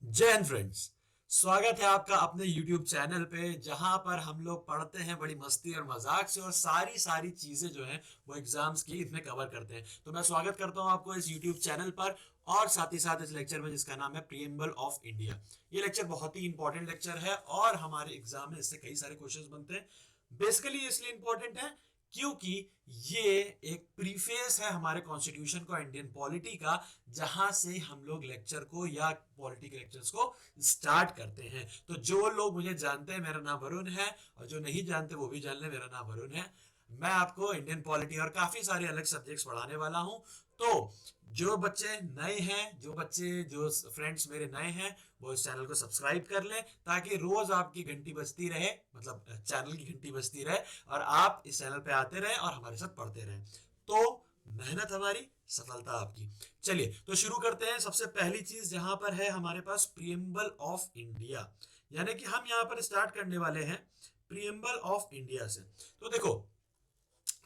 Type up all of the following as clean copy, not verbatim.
जय हिंद फ्रेंड्स। स्वागत है आपका अपने YouTube चैनल पे, जहां पर हम लोग पढ़ते हैं बड़ी मस्ती और मजाक से, और सारी सारी चीजें जो हैं वो एग्जाम्स की इसमें कवर करते हैं। तो मैं स्वागत करता हूं आपको इस YouTube चैनल पर, और साथ ही साथ इस लेक्चर में जिसका नाम है प्रीएम्बल ऑफ इंडिया। ये लेक्चर बहुत ही इंपॉर्टेंट लेक्चर है और हमारे एग्जाम में इससे कई सारे क्वेश्चंस बनते हैं। बेसिकली इसलिए इंपॉर्टेंट है क्योंकि ये एक प्रीफेस है हमारे कॉन्स्टिट्यूशन को, इंडियन पॉलिटी का, जहां से हम लोग लेक्चर को या पॉलिटी के लेक्चर्स को स्टार्ट करते हैं। तो जो लोग मुझे जानते हैं मेरा नाम वरुण है, और जो नहीं जानते वो भी जान ले मेरा नाम वरुण है। मैं आपको इंडियन पॉलिटी और काफी सारे अलग सब्जेक्ट्स पढ़ाने वाला हूं। तो जो बच्चे नए हैं, जो फ्रेंड्स मेरे नए हैं, वो इस चैनल को सब्सक्राइब कर लें ताकि रोज आपकी घंटी बजती रहे, मतलब चैनल की घंटी बजती रहे, और आप इस चैनल पे आते रहे और हमारे साथ पढ़ते रहे। तो मेहनत हमारी, सफलता आपकी। चलिए तो शुरू करते हैं। सबसे पहली चीज जहां पर है हमारे पास प्रीएम्बल ऑफ इंडिया, यानी कि हम यहां पर स्टार्ट करने वाले हैं प्रीएम्बल ऑफ इंडिया से। तो देखो,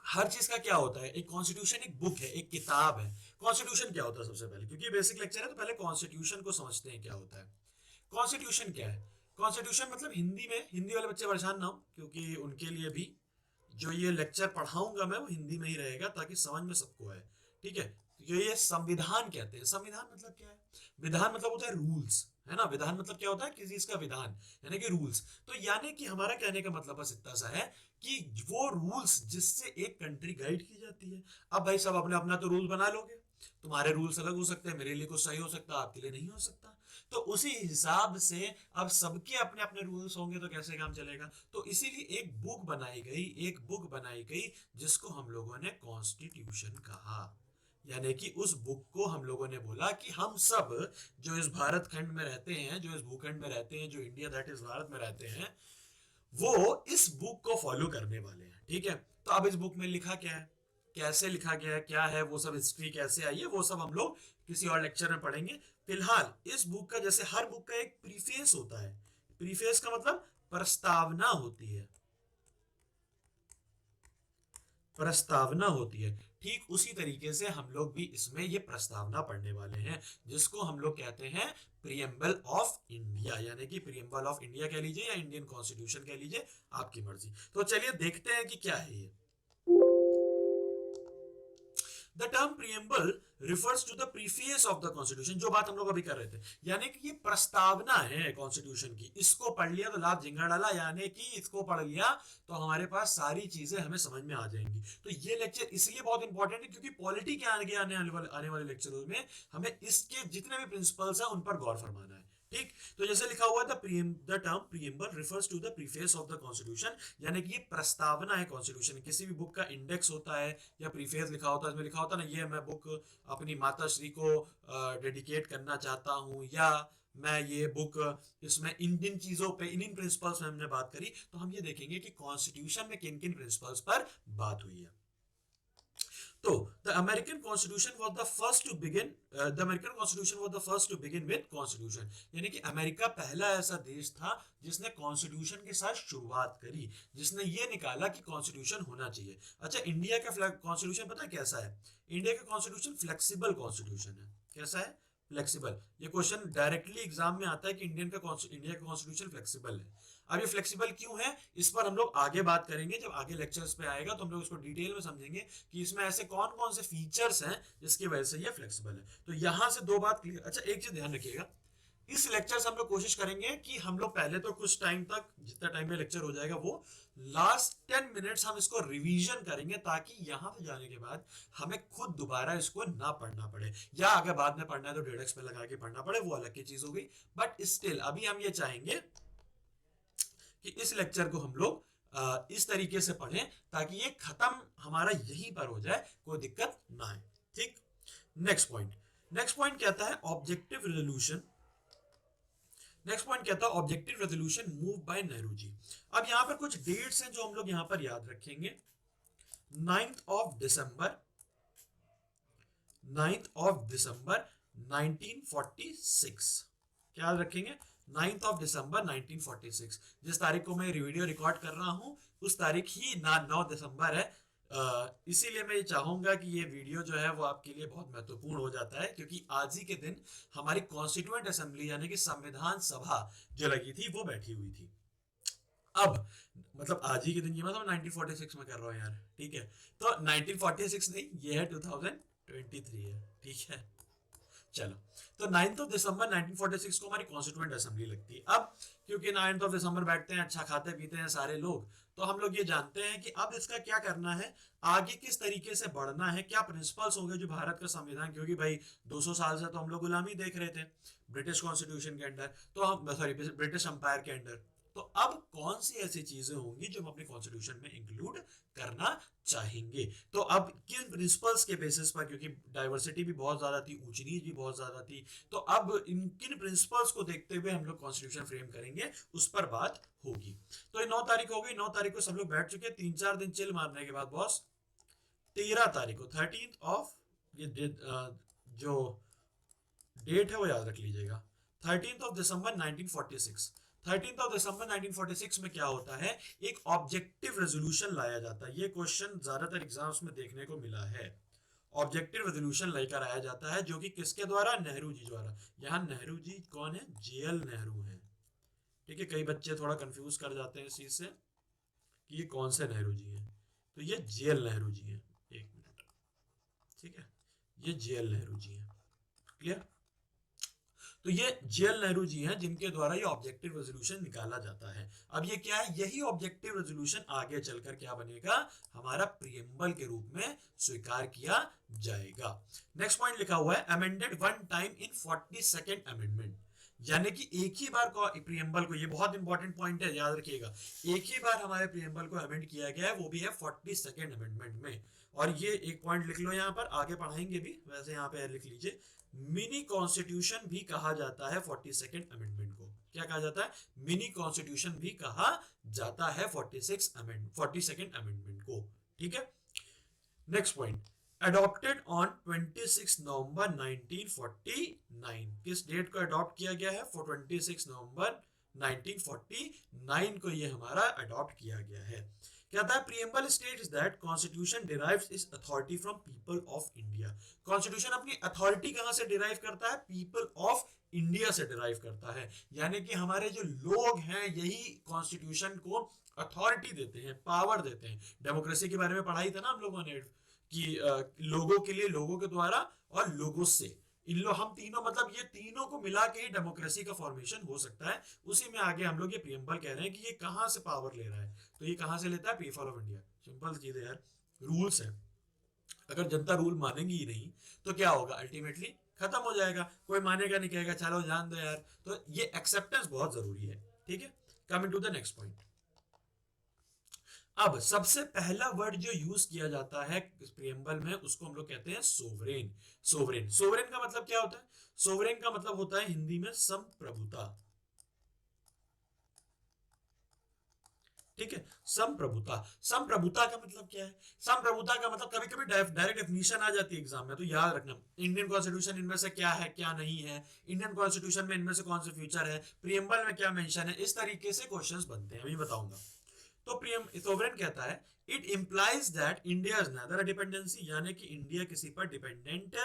हर चीज का क्या होता है, एक कॉन्स्टिट्यूशन एक बुक है, एक किताब है। कॉन्स्टिट्यूशन क्या होता है सबसे पहले, क्योंकि बेसिक लेक्चर है तो पहले कॉन्स्टिट्यूशन को समझते हैं क्या होता है। कॉन्स्टिट्यूशन क्या है? कॉन्स्टिट्यूशन मतलब, हिंदी में, हिंदी वाले बच्चे परेशान ना हो क्योंकि उनके लिए भी जो ये लेक्चर पढ़ाऊंगा मैं वो हिंदी में ही रहेगा ताकि समझ में सबको आए। ठीक है, तो ये संविधान कहते हैं। संविधान मतलब क्या है? विधान मतलब होता है रूल्स, है ना। विधान मतलब क्या होता है? किसी चीज का विधान, यानी कि रूल्स। तो यानी कि हमारा कहने का मतलब बस इतना सा है कि वो रूल्स जिससे एक कंट्री गाइड की जाती है। अब भाई सब अपने अपना तो रूल बना लोगे, तुम्हारे रूल्स अलग हो सकते हैं, मेरे लिए कुछ सही हो सकता है, आपके लिए नहीं हो सकता। तो उसी हिसाब से अब सबके अपने अपने रूल्स होंगे तो कैसे काम चलेगा। तो इसीलिए एक बुक बनाई गई जिसको हम लोगों ने कॉन्स्टिट्यूशन कहा। यानी कि उस बुक को हम लोगों ने बोला कि हम सब जो इस भारत खंड में रहते हैं, जो इस भूखंड में रहते हैं, जो इंडिया दैट इज भारत में रहते हैं, वो इस बुक को फॉलो करने वाले हैं। ठीक है, तो अब इस बुक में लिखा क्या है, कैसे लिखा गया है, क्या है वो सब, हिस्ट्री कैसे आई है, वो सब हम लोग किसी और लेक्चर में पढ़ेंगे। फिलहाल इस बुक का, जैसे हर बुक का एक प्रीफेस होता है। प्रीफेस का मतलब प्रस्तावना होती है, प्रस्तावना होती है। ठीक उसी तरीके से हम लोग भी इसमें ये प्रस्तावना पढ़ने वाले हैं, जिसको हम लोग कहते हैं प्रीएम्बल ऑफ इंडिया। यानी कि प्रीएम्बल ऑफ इंडिया कह लीजिए या इंडियन कॉन्स्टिट्यूशन कह लीजिए, आपकी मर्जी। तो चलिए देखते हैं कि क्या है ये। The term preamble refers to the preface of the constitution, जो बात हम लोग अभी कर रहे थे, यानी कि ये प्रस्तावना है कॉन्स्टिट्यूशन की। इसको पढ़ लिया तो लाभ झिंगा डाला, यानी कि इसको पढ़ लिया तो हमारे पास सारी चीजें हमें समझ में आ जाएंगी। तो ये लेक्चर इसलिए बहुत इंपॉर्टेंट है क्योंकि पॉलिटी के आने वाले लेक्चरों में हमें इसके जितने भी प्रिंसिपल्स हैं उन पर गौर फरमाना है। ठीक, तो जैसे लिखा हुआ the term preamble refers to the preface of the constitution, यानी कि ये प्रस्तावना है कॉन्स्टिट्यूशन। किसी भी बुक का इंडेक्स होता है या प्रीफेस लिखा होता है, इसमें लिखा होता है ना, ये मैं बुक अपनी माता श्री को डेडिकेट करना चाहता हूं, या मैं ये बुक, इसमें इन इन चीजों पे, इन प्रिंसिपल्स में हमने बात करी। तो हम ये देखेंगे कि कॉन्स्टिट्यूशन में किन किन प्रिंसिपल्स पर बात हुई है। तो the American constitution was the first to begin the American constitution was the first to begin with constitution, यानी कि अमेरिका पहला ऐसा देश था जिसने कॉन्स्टिट्यूशन के साथ शुरुआत करी, जिसने ये निकाला कि कॉन्स्टिट्यूशन होना चाहिए। अच्छा, इंडिया का कॉन्स्टिट्यूशन पता है कैसा है? इंडिया का कॉन्स्टिट्यूशन फ्लेक्सिबल कॉन्स्टिट्यूशन है। कैसा है? फ्लेक्सिबल। ये क्वेश्चन डायरेक्टली एग्जाम में आता है कि इंडिया का कॉन्स्टिट्यूशन फ्लेक्सिबल है। अब ये फ्लेक्सिबल क्यों है, इस पर हम लोग आगे बात करेंगे। जब आगे लेक्चर्स पे आएगा तो हम लोग इसको डिटेल में समझेंगे कि इसमें ऐसे कौन कौन से फीचर्स हैं जिसकी वजह से ये फ्लेक्सिबल है। तो यहां से दो बात क्लियर। अच्छा, एक चीज ध्यान रखिएगा, इस लेक्चर से हम लोग कोशिश करेंगे कि हम लोग पहले तो कुछ टाइम तक, जितना टाइम में लेक्चर हो जाएगा, वो लास्ट 10 मिनट्स हम इसको रिवीजन करेंगे, ताकि यहां पे जाने के बाद हमें खुद दोबारा इसको ना पढ़ना पड़े, या अगर बाद में पढ़ना है तो 1.5x पे लगा के पढ़ना पड़े, वो अलग की चीज हो गई। बट स्टिल अभी हम ये चाहेंगे कि इस लेक्चर को हम लोग इस तरीके से पढ़ें ताकि ये खत्म हमारा यहीं पर हो जाए, कोई दिक्कत ना आए। ठीक, नेक्स्ट पॉइंट कहता है ऑब्जेक्टिव रेजोल्यूशन। नेक्स्ट पॉइंट कहता है objective resolution move by Nehru ji. अब यहां पर कुछ डेट्स हैं जो हम लोग यहां पर याद रखेंगे। 9 ऑफ दिसंबर 1946, क्या याद रखेंगे? 9 दिसंबर 1946, जिस तारीख को मैं वीडियो रिकॉर्ड कर रहा हूं उस तारीख ही 9 दिसंबर है। इसीलिए मैं ये चाहूंगा कि ये वीडियो जो है वो आपके लिए बहुत महत्वपूर्ण हो जाता है, क्योंकि आज ही के दिन हमारी कॉन्स्टिट्यूएंट असेंबली यानी कि संविधान सभा जो लगी थी वो बैठी हुई थी। अब मतलब आज ही के दिन, ये मतलब 1946 में कर रहा हूँ यार, ठीक है। तो 1946 नहीं, ये है 2023 है, ठीक है। चलो, तो 9 दिसंबर 1946 को हमारी कॉन्स्टिट्यूएंट असेंबली लगती है। अब क्योंकि 9 दिसंबर बैठते हैं, अच्छा खाते पीते हैं सारे लोग, तो हम लोग ये जानते हैं कि अब इसका क्या करना है, आगे किस तरीके से बढ़ना है, क्या प्रिंसिपल्स होंगे जो भारत का संविधान, क्योंकि भाई 200 साल से तो हम लोग गुलामी देख रहे थे ब्रिटिश कॉन्स्टिट्यूशन के अंडर, तो हम सॉरी ब्रिटिश अंपायर के अंडर। तो अब कौन सी ऐसी चीजें होंगी जो हम अपने कॉन्स्टिट्यूशन में इंक्लूड करना चाहेंगे। तो अब किन प्रिंसिपल्स के बेसिस पर, क्योंकि डाइवर्सिटी भी बहुत ज्यादा थी, ऊंच नीच भी बहुत ज्यादा थी, तो अब इन किन प्रिंसिपल्स को देखते हुए हम लोग कॉन्स्टिट्यूशन फ्रेम करेंगे, उस पर बात होगी। तो ये 9 तारीख हो गई, 9 तारीख को सब लोग बैठ चुके, 3-4 दिन चिल मारने के बाद बॉस 13 तारीख को 13th ऑफ ये जो डेट है वो याद रख लीजिएगा, 13 दिसंबर 1946। 13 दिसंबर 1946 में क्या होता है, एक ऑब्जेक्टिव रेजोल्यूशन लाया जाता है। ये क्वेश्चन ज्यादातर एग्जाम्स में देखने को मिला है। ऑब्जेक्टिव रेजोल्यूशन लेकर आया जाता है, जो कि किसके द्वारा, नेहरू जी द्वारा। यहाँ नेहरू जी कौन है, जेएल नेहरू है, ठीक है। कई बच्चे थोड़ा कंफ्यूज कर जाते हैं इस चीज से कि ये कौन से नेहरू जी हैं, तो ये जेएल नेहरू जी हैं। एक मिनट, ठीक है, ये जेएल नेहरू जी हैं, क्लियर। तो ये जेएल नेहरू जी हैं जिनके द्वारा ये ऑब्जेक्टिव रेजोल्यूशन निकाला जाता है। अब ये क्या है, यही ऑब्जेक्टिव रेजोल्यूशन आगे चलकर क्या बनेगा, हमारा प्रियम्बल के रूप में स्वीकार किया जाएगा। नेक्स्ट पॉइंट लिखा हुआ है, amended one time in 42nd amendment, यानी कि एक ही बार को प्रियम्बल को, ये बहुत इंपॉर्टेंट पॉइंट है, याद रखिएगा, एक ही बार हमारे प्रियम्बल को अमेंड किया गया है, वो भी है 42nd अमेंडमेंट में। और ये एक पॉइंट लिख लो, यहाँ पर आगे पढ़ाएंगे भी, वैसे यहाँ पे लिख लीजिए, मिनी कॉन्स्टिट्यूशन भी कहा जाता है 42nd अमेंडमेंट को। क्या कहा जाता है, मिनी कॉन्स्टिट्यूशन भी कहा जाता है 42nd अमेंडमेंट को, ठीक है। नेक्स्ट पॉइंट, अडॉप्टेड ऑन 26 नवंबर 1949, किस डेट को अडॉप्ट किया गया है, 26 नवंबर 1949 को ये हमारा अडॉप्ट किया गया है। कहता है preamble states that constitution derives it's authority from people of India. Constitution अपनी अथॉरिटी कहां से डिराइव करता है, पीपल ऑफ इंडिया से डिराइव करता है, यानी कि हमारे जो लोग हैं यही कॉन्स्टिट्यूशन को अथॉरिटी देते हैं, पावर देते हैं। डेमोक्रेसी के बारे में पढ़ाई था ना हम लोगों ने कि लोगों के लिए, लोगों के द्वारा और लोगों से, इन लोग हम तीनों, मतलब ये तीनों को मिला के ही डेमोक्रेसी का फॉर्मेशन हो सकता है। उसी में आगे हम लोग ये प्रीएम्बल कह रहे हैं कि ये कहां से पावर ले रहा है, तो ये कहां से लेता है, पीपल ऑफ इंडिया। सिंपल चीज है यार, रूल्स है, अगर जनता रूल मानेगी ही नहीं तो क्या होगा, अल्टीमेटली खत्म हो जाएगा, कोई मानेगा नहीं, कहेगा चलो जान दो यार। तो ये एक्सेप्टेंस बहुत जरूरी है, ठीक है। Coming to the next point, अब सबसे पहला वर्ड जो यूज किया जाता है प्रियम्बल में, उसको हम लोग कहते हैं सोवरेन। सोवरेन, सोवरेन का मतलब क्या होता है, सोवरेन का मतलब होता है हिंदी में संप्रभुता, ठीक है। संप्रभुता, संप्रभुता का मतलब क्या है, संप्रभुता का मतलब कभी कभी डायरेक्ट डेफिनेशन आ जाती है एग्जाम में, तो याद रखना, इंडियन कॉन्स्टिट्यूशन इनमें से क्या है क्या नहीं है, इंडियन कॉन्स्टिट्यूशन में इनमें से कौन से फीचर है, प्रियम्बल में क्या मेंशन है, इस तरीके से क्वेश्चंस बनते हैं, अभी बताऊंगा। तो प्रियम सोवरेन कहता है it implies that India is nether a dependency, यानी कि इंडिया किसी पर डिपेंडेंट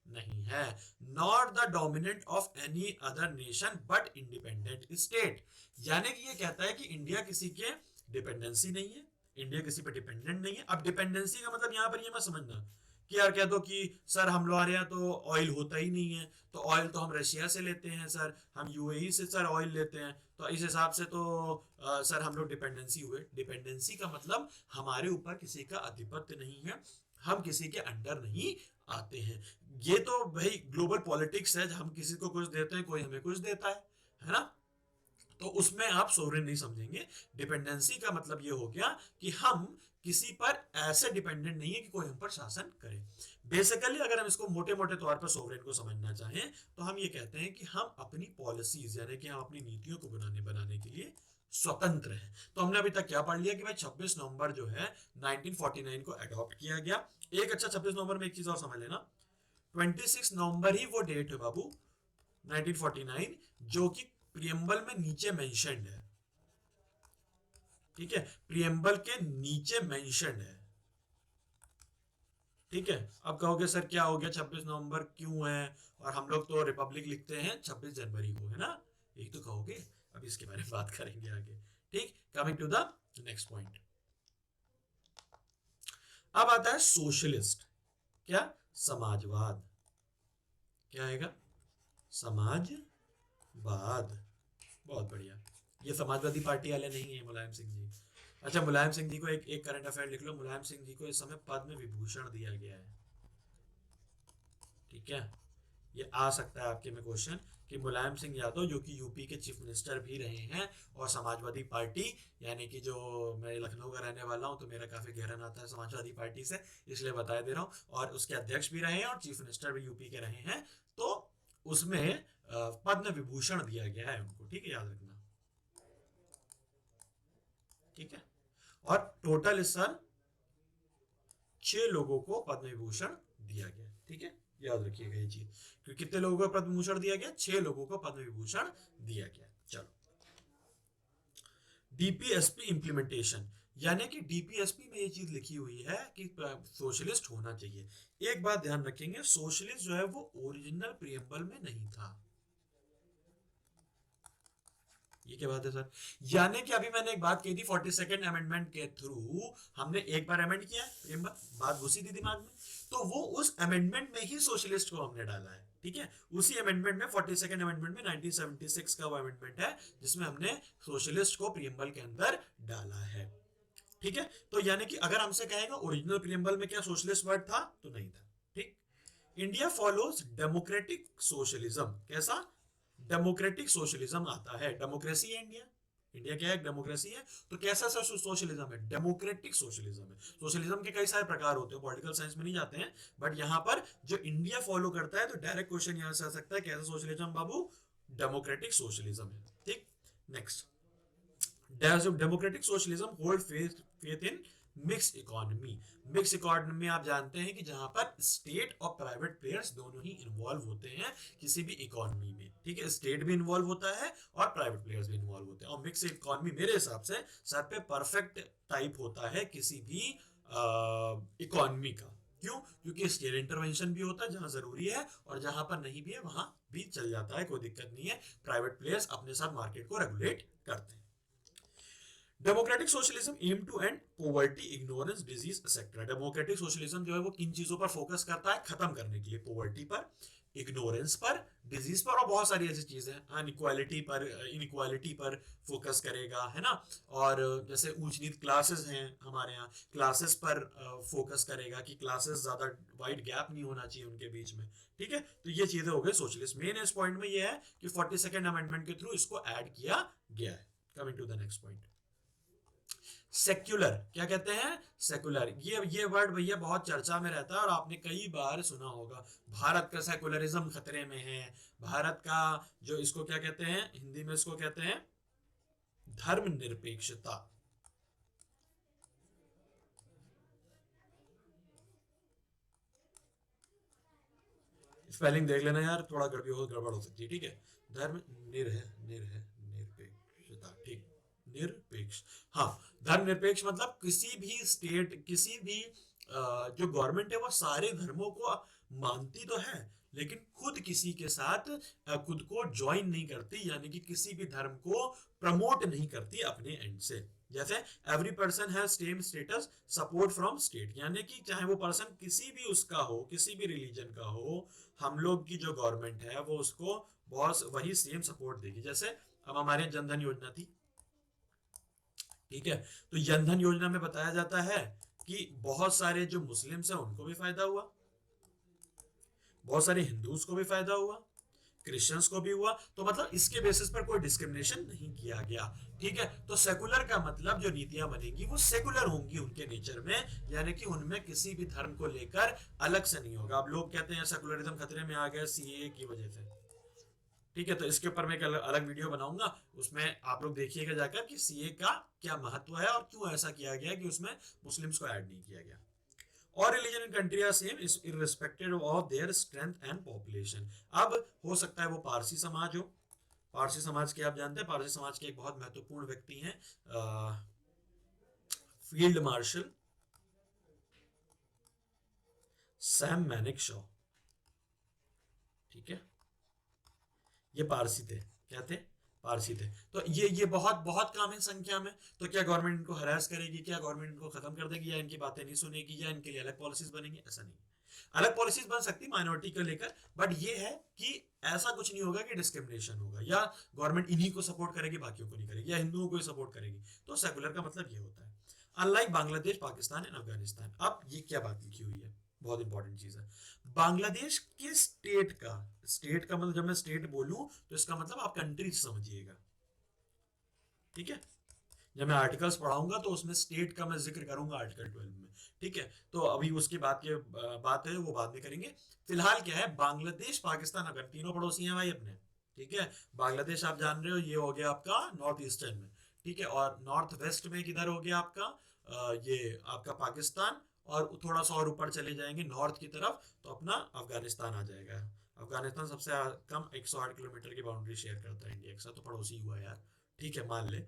नहीं है, not the dominant of any other nation but independent state, यानी कि ये कहता है कि इंडिया किसी के डिपेंडेंसी नहीं है, इंडिया किसी पर डिपेंडेंट नहीं है। अब डिपेंडेंसी का मतलब यहां पर ये मत समझना कि यार कह दो कि सर हम लोग हमारे यहाँ तो ऑयल होता ही नहीं है, तो ऑयल तो हम रशिया से लेते हैं सर, हम यूएई से सर ऑयल लेते हैं, तो इस हिसाब से तो सर हम लोग डिपेंडेंसी हुए। डिपेंडेंसी का मतलब हमारे ऊपर किसी का आधिपत्य नहीं है, हम किसी के अंडर नहीं आते हैं। ये तो भाई ग्लोबल पॉलिटिक्स है, हम किसी को कुछ देते हैं, कोई हमें कुछ देता है ना, तो उसमें आप सोवरेन नहीं समझेंगे। डिपेंडेंसी का मतलब ये हो गया कि हम किसी पर ऐसे डिपेंडेंट नहीं है कि कोई हम पर शासन करे। बेसिकली अगर हम इसको मोटे मोटे तौर पर सोवरेन को समझना चाहें तो हम ये कहते हैं कि हम अपनी पॉलिसीज यानी कि हम अपनी नीतियों को बनाने के लिए स्वतंत्र है। तो हमने अभी तक क्या पढ़ लिया कि भाई 26 नवंबर जो है 1949 को अडॉप्ट किया गया। एक अच्छा 26 नवंबर में एक चीज और समझ लेना, 26 नवंबर ही वो डेट है बाबू 1949 जो कि प्रियम्बल में नीचे मेंशन्ड है, ठीक है, प्रियम्बल के नीचे मेंशन्ड है। ठीक है, अब कहोगे सर क्या हो गया 26 नवंबर क्यों है, और हम लोग तो रिपब्लिक लिखते हैं 26 जनवरी को, है ना, यही तो कहोगे। अब इसके बारे में बात करेंगे आगे। ठीक, coming to the next point. अब आता है सोशलिस्ट। क्या? समाजवाद। क्या आएगा? समाजवाद। बहुत बढ़िया। ये समाजवादी पार्टी वाले नहीं है मुलायम सिंह जी। अच्छा, मुलायम सिंह जी को एक एक करंट अफेयर लिख लो, मुलायम सिंह जी को इस समय पद्म विभूषण दिया गया है। ठीक है, ये आ सकता है आपके में क्वेश्चन कि मुलायम सिंह यादव जो कि यूपी के चीफ मिनिस्टर भी रहे हैं, और समाजवादी पार्टी, यानी कि जो मैं लखनऊ का रहने वाला हूं तो मेरा काफी गहरा नाता है समाजवादी पार्टी से, इसलिए बता दे रहा हूँ, और उसके अध्यक्ष भी रहे हैं और चीफ मिनिस्टर भी यूपी के रहे हैं, तो उसमें पद्म विभूषण दिया गया है उनको। ठीक है, याद रखना। ठीक है, और टोटल इस साल 6 लोगों को पद्म विभूषण दिया गया। ठीक है, याद रखिएगा ये चीज, क्योंकि कितने लोगों को पद्म विभूषण दिया गया? 6 लोगों को पद्म विभूषण दिया गया। चलो, डीपीएसपी इंप्लीमेंटेशन, यानी कि डीपीएसपी में ये चीज लिखी हुई है कि सोशलिस्ट होना चाहिए। एक बात ध्यान रखेंगे, सोशलिस्ट जो है वो ओरिजिनल प्रियम्बल में नहीं था। ये क्या बात है सर? यानी कि अभी मैंने एक बात कही थी, 42nd अमेंडमेंट के थ्रू हमने एक बार अमेंड किया है, बात घुसी थी दिमाग में, तो वो उस अमेंडमेंट में ही सोशलिस्ट को हमने डाला है। ठीक है, उसी अमेंडमेंट में 42nd अमेंडमेंट में 1976 का वो अमेंडमेंट है जिसमें हमने सोशलिस्ट को प्रियम्बल के अंदर डाला है। ठीक है, तो यानी कि अगर हमसे कहेगा ओरिजिनल प्रियम्बल में क्या सोशलिस्ट वर्ड था, तो नहीं था। ठीक, इंडिया फॉलोज डेमोक्रेटिक सोशलिज्म। कैसा? डेमोक्रेटिक सोशलिज्म आता है, डेमोक्रेसी है इंडिया, इंडिया क्या है? डेमोक्रेसी है, तो कैसा सा सोशलिज्म है? डेमोक्रेटिक सोशलिज्म है। सोशलिज्म के कई सारे प्रकार होते हैं, पॉलिटिकल साइंस में नहीं जाते हैं, बट यहां पर जो इंडिया फॉलो करता है, तो डायरेक्ट क्वेश्चन यहां से आ सकता है, कैसा सोशलिज्म बाबू? डेमोक्रेटिक सोशलिज्म है। ठीक, next, democratic socialism hold faith in mix economy. Mix economy आप जानते हैं कि जहां पर स्टेट और प्राइवेट प्लेयर्स दोनों ही इन्वॉल्व होते हैं किसी भी इकोनॉमी में। ठीक है, स्टेट भी इन्वॉल्व होता है और प्राइवेट प्लेयर्स भी इन्वॉल्व होते हैं, और मिक्स इकोनॉमी मेरे हिसाब से सर पे परफेक्ट टाइप होता है किसी भी इकोनॉमी का। क्यों? क्योंकि स्टेट इंटरवेंशन भी होता है जहां जरूरी है, और जहां पर नहीं भी है वहां भी चल जाता है, कोई दिक्कत नहीं है, प्राइवेट प्लेयर्स अपने साथ मार्केट को रेगुलेट करते हैं। Democratic socialism aim to end poverty, ignorance, disease etcetera. Democratic socialism जो है वो किन चीजों पर फोकस करता है खत्म करने के लिए? पॉवर्टी पर, इग्नोरेंस पर, डिजीज पर, और बहुत सारी ऐसी चीजें, अनइक्वालिटी पर, इनइक्वालिटी पर फोकस करेगा, है ना, और जैसे ऊंच नीच क्लासेस हैं हमारे यहाँ, क्लासेस पर फोकस करेगा कि क्लासेस ज्यादा वाइड गैप नहीं होना चाहिए उनके बीच में। ठीक है, तो ये चीजें हो गई सोशलिस्ट। मेन इस पॉइंट में ये है कि 42nd अमेंडमेंट के थ्रू इसको ऐड किया गया है। Coming to the next point, secular. क्या कहते हैं? सेकुलर। ये वर्ड भैया बहुत चर्चा में रहता है और आपने कई बार सुना होगा, भारत का सेकुलरिज्म खतरे में है, भारत का जो इसको क्या कहते हैं हिंदी में, इसको कहते हैं धर्मनिरपेक्षता। स्पेलिंग देख लेना यार, थोड़ा गड़बड़ हो सकती है। ठीक है, धर्म निरपेक्षता। ठीक, निरपेक्ष। हाँ, धर्मनिरपेक्ष मतलब किसी भी स्टेट, किसी भी जो गवर्नमेंट है वो सारे धर्मों को मानती तो है, लेकिन खुद किसी के साथ खुद को ज्वाइन नहीं करती, यानी कि किसी भी धर्म को प्रमोट नहीं करती अपने एंड से। जैसे every person has same status support from state, यानी कि चाहे वो पर्सन किसी भी उसका हो, किसी भी रिलीजन का हो, हम लोग की जो गवर्नमेंट है वो उसको बहुत वही सेम सपोर्ट देगी। जैसे अब हमारे जनधन योजना थी, ठीक है, तो जनधन योजना में बताया जाता है कि बहुत सारे जो मुस्लिम्स हैं उनको भी फायदा हुआ, बहुत सारे हिंदूज को भी फायदा हुआ, क्रिश्चियंस को भी हुआ, तो मतलब इसके बेसिस पर कोई डिस्क्रिमिनेशन नहीं किया गया। ठीक है, तो सेकुलर का मतलब जो नीतियां बनेगी वो सेकुलर होंगी उनके नेचर में, यानी कि उनमें किसी भी धर्म को लेकर अलग से नहीं होगा। अब लोग कहते हैं सेकुलरिज्म खतरे में आ गया सीएए की वजह से। ठीक है, तो इसके ऊपर मैं एक अलग वीडियो बनाऊंगा, उसमें आप लोग देखिएगा जाकर कि सीए का क्या महत्व है और क्यों ऐसा किया गया कि उसमें मुस्लिम्स को ऐड नहीं किया गया। और religion in country are same is irrespective of their strength and population. अब हो सकता है वो पारसी समाज हो, पारसी समाज के आप जानते हैं, पारसी समाज के एक बहुत महत्वपूर्ण व्यक्ति हैं field marshal Sam manic Shaw, ठीक है, ये पारसी थे। क्या थे? पारसी थे। तो ये बहुत बहुत काम है संख्या में। तो क्या गवर्नमेंट इनको हरास करेगी? क्या गवर्नमेंट इनको खत्म कर देगी? या इनकी बातें नहीं सुनेगी? या इनके लिए अलग पॉलिसीज बनेंगी? ऐसा नहीं। अलग पॉलिसीज बन सकती माइनॉरिटी को लेकर, बट ये है कि ऐसा कुछ नहीं होगा कि डिस्क्रिमिनेशन होगा या गवर्नमेंट इन्हीं को सपोर्ट करेगी बाकियों को नहीं करेगी, या हिंदुओं को ही सपोर्ट करेगी। तो सेकुलर का मतलब ये होता है। Unlike Bangladesh, Pakistan and Afghanistan. अब ये क्या बात लिखी हुई है, बहुत इंपॉर्टेंट चीज है। बांग्लादेश के स्टेट का, स्टेट का मतलब जब मैं स्टेट बोलूं तो इसका मतलब आप कंट्री समझिएगा, ठीक है। जब मैं आर्टिकल्स पढ़ाऊंगा तो उसमें स्टेट का मैं जिक्र करूंगा आर्टिकल 12 में, ठीक है। तो अभी उसके बाद के बात है वो बाद में करेंगे। फिलहाल क्या है, बांग्लादेश, पाकिस्तान, अगर तीनों पड़ोसी हैं भाई अपने, ठीक है। बांग्लादेश आप जान रहे हो ये हो गया आपका नॉर्थ ईस्टर्न में, ठीक है। और नॉर्थ वेस्ट में किधर हो गया आपका ये आपका पाकिस्तान। और थोड़ा सा और ऊपर चले जाएंगे नॉर्थ की तरफ तो अपना अफगानिस्तान आ जाएगा। अफगानिस्तान सबसे कम 108 किलोमीटर की बाउंड्री शेयर करता है इंडिया के साथ, तो पड़ोसी हुआ यार, ठीक है, मान ले।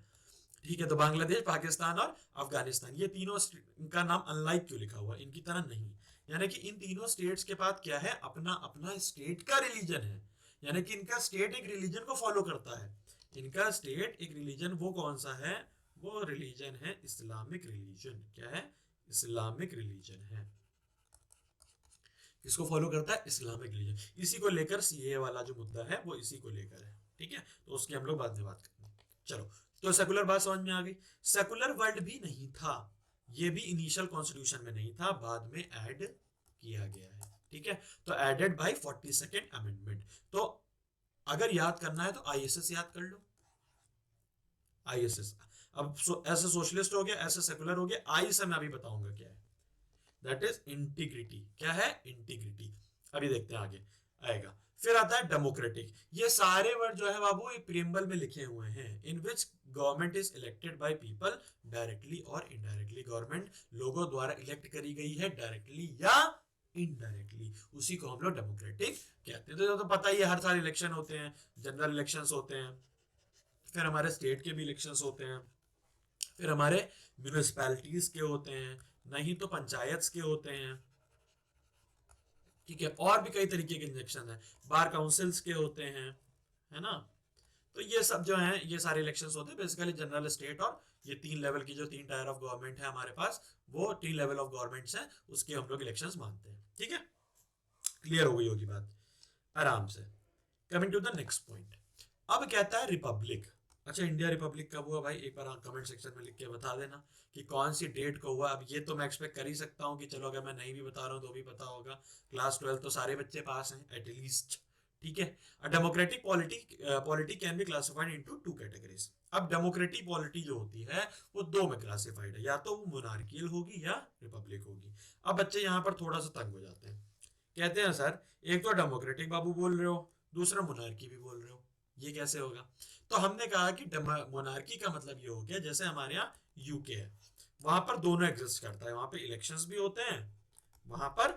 ठीक है, तो बांग्लादेश, पाकिस्तान और अफगानिस्तान, ये तीनों इनका नाम अनलाइक क्यों लिखा हुआ, इनकी तरह नहीं। यानी कि इन तीनों स्टेट्स के पास क्या है, अपना अपना स्टेट का रिलीजन है। यानी कि इनका स्टेट एक रिलीजन को फॉलो करता है। इनका स्टेट एक रिलीजन, वो कौन सा है? वो रिलीजन है इस्लामिक रिलीजन। क्या है? इस्लामिक रिलीजन है। किसको फॉलो करता है? Islamic religion. इसी को लेकर सीए वाला जो मुद्दा है वो इसी को लेकर है, ठीक है। तो उसकी हम लोग बाद में बात करेंगे। चलो, तो सेकुलर बात समझ में आ गई। सेकुलर वर्ड भी नहीं था, ये भी इनिशियल कॉन्स्टिट्यूशन में नहीं था, बाद में ऐड किया गया है, ठीक है। तो एडेड बाय 42nd अमेंडमेंट। तो अगर याद करना है तो आईएसएस याद कर लो। आईएसएस। अब ऐसे सोशलिस्ट हो गया, ऐसे सेकुलर हो गया, आई से मैं अभी बताऊंगा क्या है। That is integrity. क्या है? इंटीग्रिटी। अभी देखते हैं आगे आएगा। फिर आता है डेमोक्रेटिक। ये सारे वर्ड जो है बाबू ये प्रीएम्बल में लिखे हुए हैं। In which government is elected by people directly और इनडायरेक्टली। गवर्नमेंट लोगों द्वारा इलेक्ट करी गई है, डायरेक्टली या इनडायरेक्टली, उसी को हम लोग डेमोक्रेटिक कहते हैं। तो पता ही है हर साल इलेक्शन होते हैं, जनरल इलेक्शंस होते हैं, फिर हमारे स्टेट के भी इलेक्शंस होते हैं, फिर हमारे म्यूनिसपैलिटीज के होते हैं, नहीं तो पंचायत के होते हैं, ठीक है। और भी कई तरीके के इलेक्शन है, बार काउंसिल्स के होते हैं, है ना। तो ये सब जो है ये सारे इलेक्शंस होते हैं बेसिकली जनरल, स्टेट और ये तीन लेवल की जो तीन टायर ऑफ गवर्नमेंट है हमारे पास, वो तीन लेवल ऑफ गवर्नमेंट्स हैं, उसके हम लोग इलेक्शंस मानते हैं, ठीक है। क्लियर हो गई होगी बात आराम से। Coming to the next point. अब कहता है रिपब्लिक। अच्छा, इंडिया रिपब्लिक कब हुआ भाई? एक बार कमेंट सेक्शन में लिख के बता देना कि कौन सी डेट को हुआ। अब ये तो मैं एक्सपेक्ट कर ही सकता हूँ कि चलो अगर मैं नहीं भी बता रहा हूँ तो भी पता होगा। क्लास 12 तो सारे बच्चे पास हैं एटलीस्ट, ठीक है। Democratic polity can be classified into two categories. अब डेमोक्रेटिक पॉलिटी जो होती है वो दो में क्लासिफाइड है, या तो वो मोनार्कियल होगी या रिपब्लिक होगी। अब बच्चे यहाँ पर थोड़ा सा तंग हो जाते हैं, कहते हैं सर एक तो डेमोक्रेटिक बाबू बोल रहे हो, दूसरा मोनार्की भी बोल रहे हो, ये कैसे होगा? तो हमने कहा कि मोनार्की का मतलब ये हो गया जैसे हमारे यहाँ यूके है, वहां पर दोनों एग्जिस्ट करता है, वहां पर इलेक्शंस भी होते हैं, वहां पर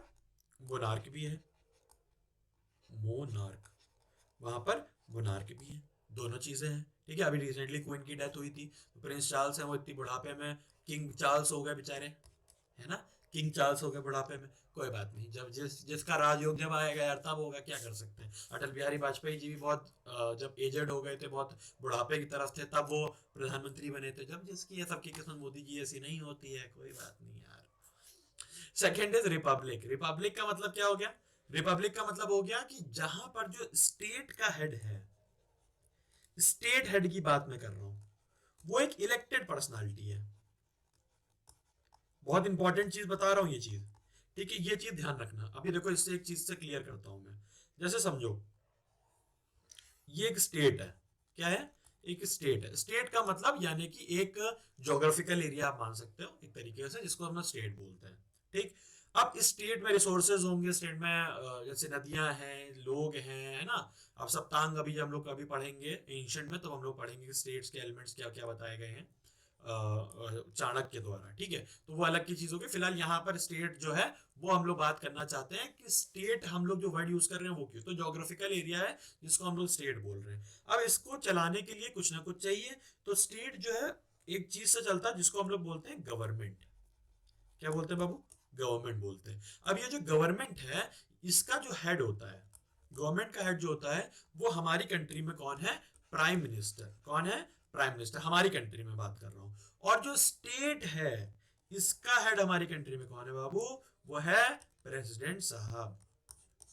मोनार्क भी है। मोनार्क, वहां पर मोनार्क भी है, दोनों चीजें हैं, ठीक है। अभी रिसेंटली क्वीन की डेथ हुई थी, तो प्रिंस चार्ल्स है वो इतनी बुढ़ापे में किंग चार्ल्स हो गए बेचारे, है ना। किंग चार्ल्स हो गए बुढ़ापे में, कोई बात नहीं, जब जिसका राजयोग जब आएगा यार तब होगा, क्या कर सकते हैं। अटल बिहारी वाजपेयी जी भी बहुत जब एजेड हो गए थे, बहुत बुढ़ापे की तरफ थे, तब वो प्रधानमंत्री बने थे। जब जिसकी है सबकी किस्मत मोदी जी ऐसी नहीं होती है, कोई बात नहीं यार। Second is Republic. रिपब्लिक का मतलब क्या हो गया? रिपब्लिक का मतलब हो गया कि जहां पर जो स्टेट का हेड है, स्टेट हेड की बात मैं कर रहा हूं, वो एक इलेक्टेड पर्सनालिटी है। बहुत इंपॉर्टेंट चीज बता रहा हूं ये चीज, ठीक है, ये चीज ध्यान रखना। अभी देखो इससे एक चीज से क्लियर करता हूं मैं। जैसे समझो ये एक स्टेट है। क्या है? एक स्टेट है। स्टेट का मतलब यानी कि एक जोग्राफिकल एरिया आप मान सकते हो एक तरीके से, जिसको हम स्टेट बोलते हैं, ठीक। अब इस स्टेट में रिसोर्सेज होंगे, स्टेट में जैसे नदियां हैं, लोग हैं, है ना। अब सप्तांग अभी हम लोग अभी पढ़ेंगे एंशिएंट में, तो हम लोग पढ़ेंगे स्टेट्स के एलिमेंट्स क्या क्या बताए गए हैं चाणक्य द्वारा, ठीक है। तो वो अलग की चीज होगी। फिलहाल यहाँ पर स्टेट जो है वो हम लोग बात करना चाहते हैं कि स्टेट हम लोग जो वर्ड यूज कर रहे हैं वो क्यों, तो जोग्राफिकल एरिया है जिसको हम लोग स्टेट बोल रहे हैं। अब इसको चलाने के लिए कुछ ना कुछ चाहिए, तो स्टेट जो है एक चीज से चलता है जिसको हम लोग बोलते हैं गवर्नमेंट। क्या बोलते हैं बाबू? गवर्नमेंट बोलते हैं। अब ये जो गवर्नमेंट है इसका जो हेड होता है, गवर्नमेंट का हेड जो होता है वो हमारी कंट्री में कौन है? Prime minister. कौन है? Prime minister. हमारी कंट्री में बात कर रहा हूं। और जो स्टेट है इसका हेड हमारी कंट्री में कौन है बाबू? वो है प्रेसिडेंट साहब।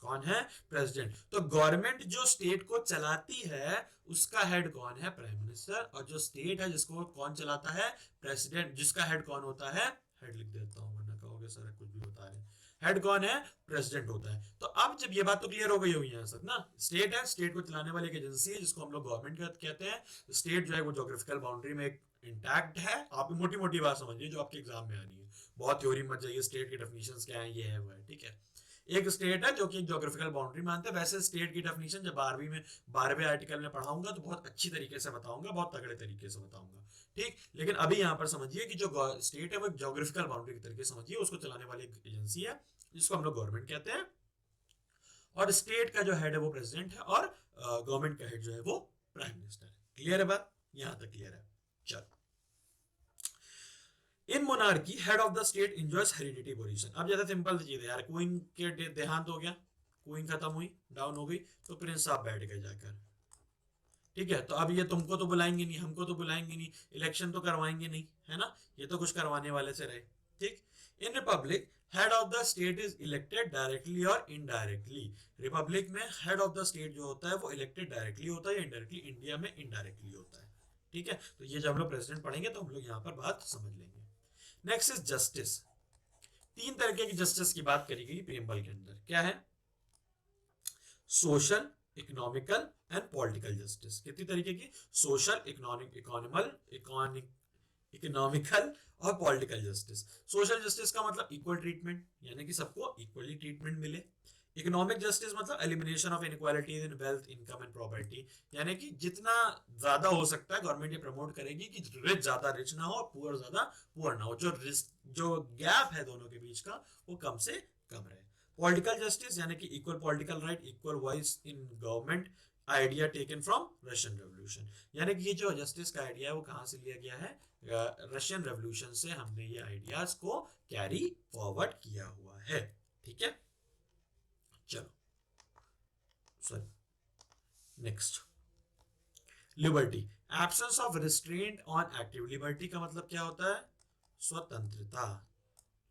कौन है? प्रेसिडेंट। तो गवर्नमेंट जो स्टेट को चलाती है उसका हेड कौन है? Prime minister. और जो स्टेट है जिसको कौन चलाता है? प्रेसिडेंट। जिसका हेड कौन होता है? हेड लिख देता हूं वरना कहोगे सर कुछ भी बता रहे हैं। हेड कौन है? प्रेसिडेंट होता है। तो अब जब ये बात तो क्लियर हो गई होगी यहाँ सब ना। स्टेट है, स्टेट को चलाने वाली एक एजेंसी है जिसको हम लोग गवर्नमेंट कहते हैं। स्टेट जो है वो ज्योग्राफिकल बाउंड्री में एक इंटैक्ट है। आप मोटी मोटी बात समझिए जो आपके एग्जाम में आनी है, बहुत थ्योरी मत जाइए। स्टेट की डेफिनेशंस क्या है, ये है वो है, ठीक है। एक स्टेट है जो कि ज्योग्राफिकल बाउंड्री मानते हैं। वैसे स्टेट की डेफिनेशन जब 12वीं में 12वें आर्टिकल में पढ़ाऊंगा तो बहुत अच्छी तरीके से बताऊंगा, बहुत तगड़े तरीके से बताऊंगा, ठीक। लेकिन अभी यहाँ पर समझिए कि जो स्टेट है वो ज्योग्राफिकल बाउंड्री के तरीके से समझिए, उसको चलाने वाली एक एजेंसी है जिसको हम लोग गवर्नमेंट कहते हैं। और स्टेट का जो हेड है वो प्रेसिडेंट है और गवर्नमेंट का हेड जो है वो प्राइम मिनिस्टर है। क्लियर है बात? यहां तक क्लियर है। चलो, in monarchy head of the state enjoys heredity position. अब ज्यादा सिंपल सी चीज है यार, क्वीन के देहांत हो गया, क्वीन खत्म हुई, डाउन हो गई, तो प्रिंस साहब बैठ गए जाकर, ठीक है। तो अब ये तुमको तो बुलाएंगे नहीं, हमको तो बुलाएंगे नहीं, इलेक्शन तो करवाएंगे नहीं, है ना, ये तो कुछ करवाने वाले से रहे, ठीक। In republic head of the state is elected directly और इनडायरेक्टली। रिपब्लिक में हेड ऑफ द स्टेट जो होता है वो इलेक्टेड डायरेक्टली होता है या इनडायरेक्टली। इंडिया में इनडायरेक्टली होता है, ठीक है। तो ये जब हम लोग प्रेसिडेंट पढ़ेंगे तो हम लोग यहाँ पर बात समझ लेंगे। Next is justice. तीन तरीके की जस्टिस की बात करी गई प्रियम्बल के अंदर। क्या है? Social, economical and political justice. कितनी तरीके की? सोशल, इकोनॉमिकल और पॉलिटिकल जस्टिस। सोशल जस्टिस का मतलब इक्वल ट्रीटमेंट, यानी कि सबको इक्वली ट्रीटमेंट मिले। इकोनॉमिक जस्टिस मतलब elimination of inequalities in wealth, income and property, यानी कि जितना ज्यादा हो सकता है गवर्नमेंट ये प्रमोट करेगी कि रिच ज्यादा रिच ना हो और पुअर ज्यादा पुअर ना हो, जो गैप है दोनों के बीच का वो कम से कम रहे। पॉलिटिकल जस्टिस यानी कि equal political right, equal voice in government, idea taken from Russian revolution. यानी कि ये जो जस्टिस का आइडिया है वो कहां से लिया गया है? रशियन रेवोल्यूशन से हमने ये आइडियाज को कैरी फॉरवर्ड किया हुआ है, ठीक है। चलो sorry, next, liberty, absence of restraint on active. Liberty का मतलब क्या होता है? स्वतंत्रता।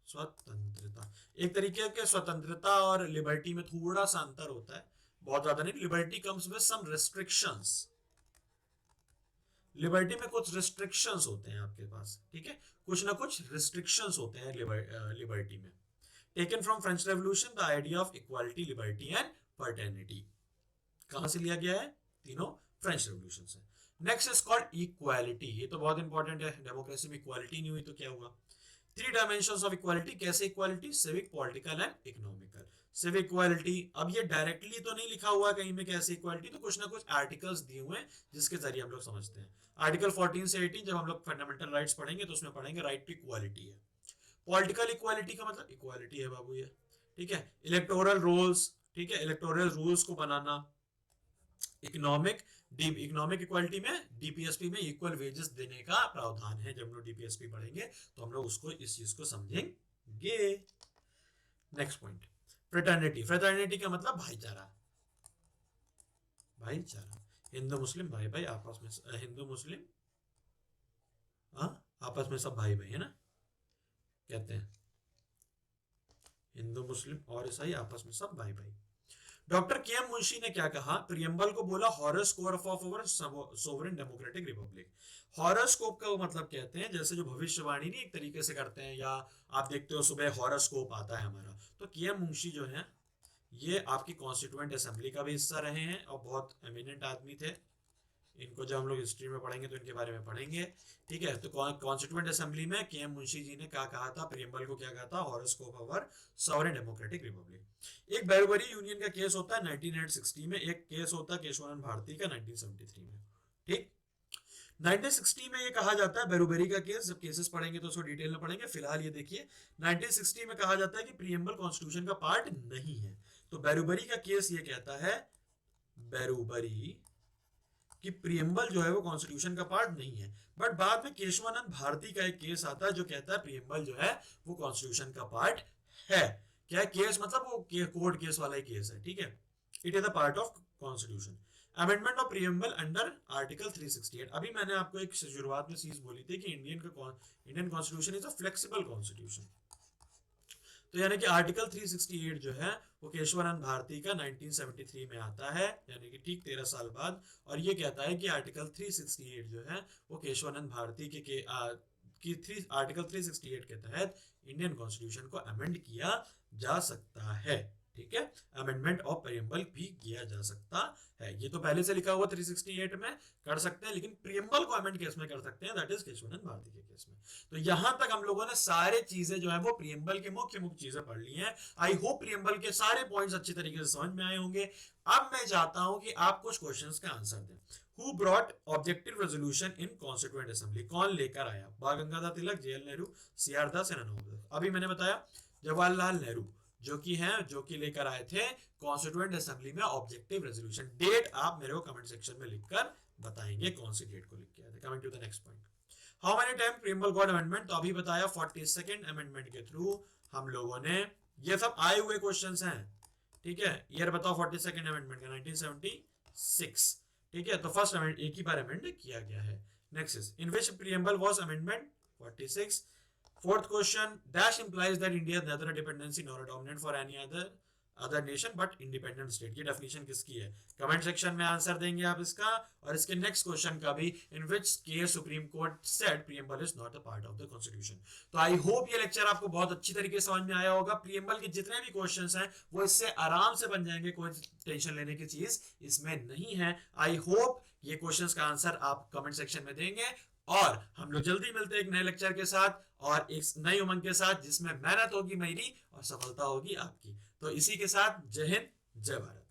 स्वतंत्रता, एक तरीके के स्वतंत्रता और लिबर्टी में थोड़ा सा अंतर होता है, बहुत ज्यादा नहीं। Liberty comes with some restrictions. Liberty में कुछ रिस्ट्रिक्शंस होते हैं आपके पास, ठीक है, कुछ ना कुछ रिस्ट्रिक्शंस होते हैं लिबर्टी में। Taken from French revolution the idea of equality, liberty and fraternity. कहां से लिया गया है? तीनों फ्रेंच रेवोल्यूशन से। Next is called equality. ये तो बहुत इंपॉर्टेंट है, डेमोक्रेसी में इक्वालिटी नहीं हुई तो क्या हुआ? Three dimensions of equality. कैसे equality? Civic, political and economical. Civic equality, अब ये डायरेक्टली तो नहीं लिखा हुआ कहीं में कैसे इक्वालिटी, तो कुछ ना कुछ आर्टिकल्स दिए हुए हैं जिसके जरिए हम लोग समझते हैं। आर्टिकल 14 से 18 जब हम लोग फंडामेंटल राइट्स पढ़ेंगे तो उसमें पढ़ेंगे राइट टू इक्वालिटी है। पॉलिटिकल इक्वालिटी का मतलब इक्वालिटी है बाबू ये, ठीक है। इलेक्टोरल रूल्स, ठीक है, इलेक्टोरल रूल्स को बनाना। इकोनॉमिक इक्वालिटी में डीपीएसपी में इक्वल वेजेस देने का प्रावधान है। जब हम लोग डीपीएसपी पढ़ेंगे तो हम लोग उसको इस चीज को समझेंगे। Next point, fraternity. फ्रेटर्निटी का मतलब भाईचारा। भाईचारा, हिंदू मुस्लिम भाई भाई आपस में, हिंदू मुस्लिम आपस में सब भाई भाई है ना, कहते हैं हिंदू मुस्लिम और ईसाई आपस में सब भाई भाई। डॉक्टर के एम मुंशी ने क्या कहा? प्रियम्बल को बोला horoscope of our sovereign democratic Republic. Horoscope का मतलब कहते हैं जैसे जो भविष्यवाणी नहीं एक तरीके से करते हैं, या आप देखते हो सुबह हॉरोस्कोप आता है हमारा, तो के एम मुंशी जो है ये आपकी कॉन्स्टिट्यूएंट असेंबली का भी हिस्सा रहे हैं और बहुत एमिनेंट आदमी थे। इनको जब हम लोग हिस्ट्री में पढ़ेंगे तो इनके बारे में पढ़ेंगे, ठीक है। तो कॉन्स्टिट्यूएंट असेंबली में के एम मुंशी जी ने क्या कहा था? प्रियम्बल को क्या कहा था? Horoscope of our sovereign democratic Republic. एक बेरुबरी यूनियन का केस होता है 1960 में, एक केस होता है केशवानंद भारती का 1973 में, ठीक। 1960 में ये कहा जाता है बेरुबरी का केस, जब केसेस पढ़ेंगे तो उसको डिटेल में पढ़ेंगे। फिलहाल ये देखिए 1960 में कहा जाता है कि प्रियम्बल कॉन्स्टिट्यूशन का पार्ट नहीं है। तो बेरुबरी का केस ये कहता है, बेरुबरी कि प्रियम्बल जो है वो कॉन्स्टिट्यूशन का पार्ट नहीं है। बट बाद में केशवानंद भारती का एक केस आता है जो कहता है प्रियम्बल जो है वो कॉन्स्टिट्यूशन का पार्ट है। क्या है केस, मतलब वो कोर्ट केस वाला ही केस है, ठीक है। It is the part of constitution. Amendment of preamble under article 368। अभी मैंने आपको एक शुरुआत में चीज बोली थी कि Indian constitution is a flexible constitution. तो यानी कि आर्टिकल 368 जो है वो केशवानंद भारती का 1973 में आता है, यानी कि ठीक 13 साल बाद। और ये कहता है कि आर्टिकल 368 जो है वो केशवानंद भारती आर्टिकल 368 के तहत इंडियन कॉन्स्टिट्यूशन को अमेंड किया जा सकता है, ठीक है। अमेंडमेंट ऑफ प्रियम्बल भी किया जा सकता है। ये तो पहले से लिखा हुआ 368 में कर सकते हैं, लेकिन प्रियम्बल को अमेंड केस में कर सकते हैं, दैट इज केशवानंद भारती के केस में। तो यहां तक हम लोगों ने सारे चीजें जो है वो प्रियम्बल के मुख्य मुख्य चीजें पढ़ ली हैं। आई होप प्रियम्बल के सारे पॉइंट्स अच्छी तरीके से समझ में आए होंगे। अब मैं चाहता हूं कि आप कुछ क्वेश्चंस का आंसर दें। Who brought objective resolution in constituent assembly? कौन लेकर आया? बाल गंगाधर तिलक, जेएल नेहरू, सीआर दास या नन्हु दास? अभी मैंने बताया जवाहरलाल नेहरू जो कि लेकर आए थे कॉन्स्टिट्यूएंट असेंबली में ऑब्जेक्टिव रेजोल्यूशन। डेट आप मेरे को कमेंट सेक्शन में लिखकर बताएंगे कौन सी डेट को लिख के आए थे। Coming to the next point, how many time preamble got amendment? तो अभी बताया 42nd अमेंडमेंट के थ्रू हम लोगों ने, ये सब आए हुए क्वेश्चंस हैं, ठीक है। ईयर बताओ 42nd अमेंडमेंट का, 1976, ठीक है। तो फर्स्ट अमेंड एक ही बार अमेंड किया गया है। Next is in which preamble was amendment? 46। Fourth question, dash implies that India is neither a dependency nor a dominant for any other nation but independent state। ये definition किसकी है? Comment section में answer देंगे आप इसका। और इसके next question का भी, in which case supreme court said preamble is not a part of the constitution. तो आई होप ये लेक्चर आपको बहुत अच्छी तरीके से समझ में आया होगा। प्रीएम्बल के जितने भी क्वेश्चंस हैं वो इससे आराम से बन जाएंगे, कोई टेंशन लेने की चीज इसमें नहीं है। आई होप ये क्वेश्चंस का आंसर आप कमेंट सेक्शन में देंगे। और हम लोग जल्दी मिलते हैं एक नए लेक्चर के साथ और एक नई उमंग के साथ, जिसमें मेहनत होगी मेरी और सफलता होगी आपकी। तो इसी के साथ जय हिंद, जय भारत।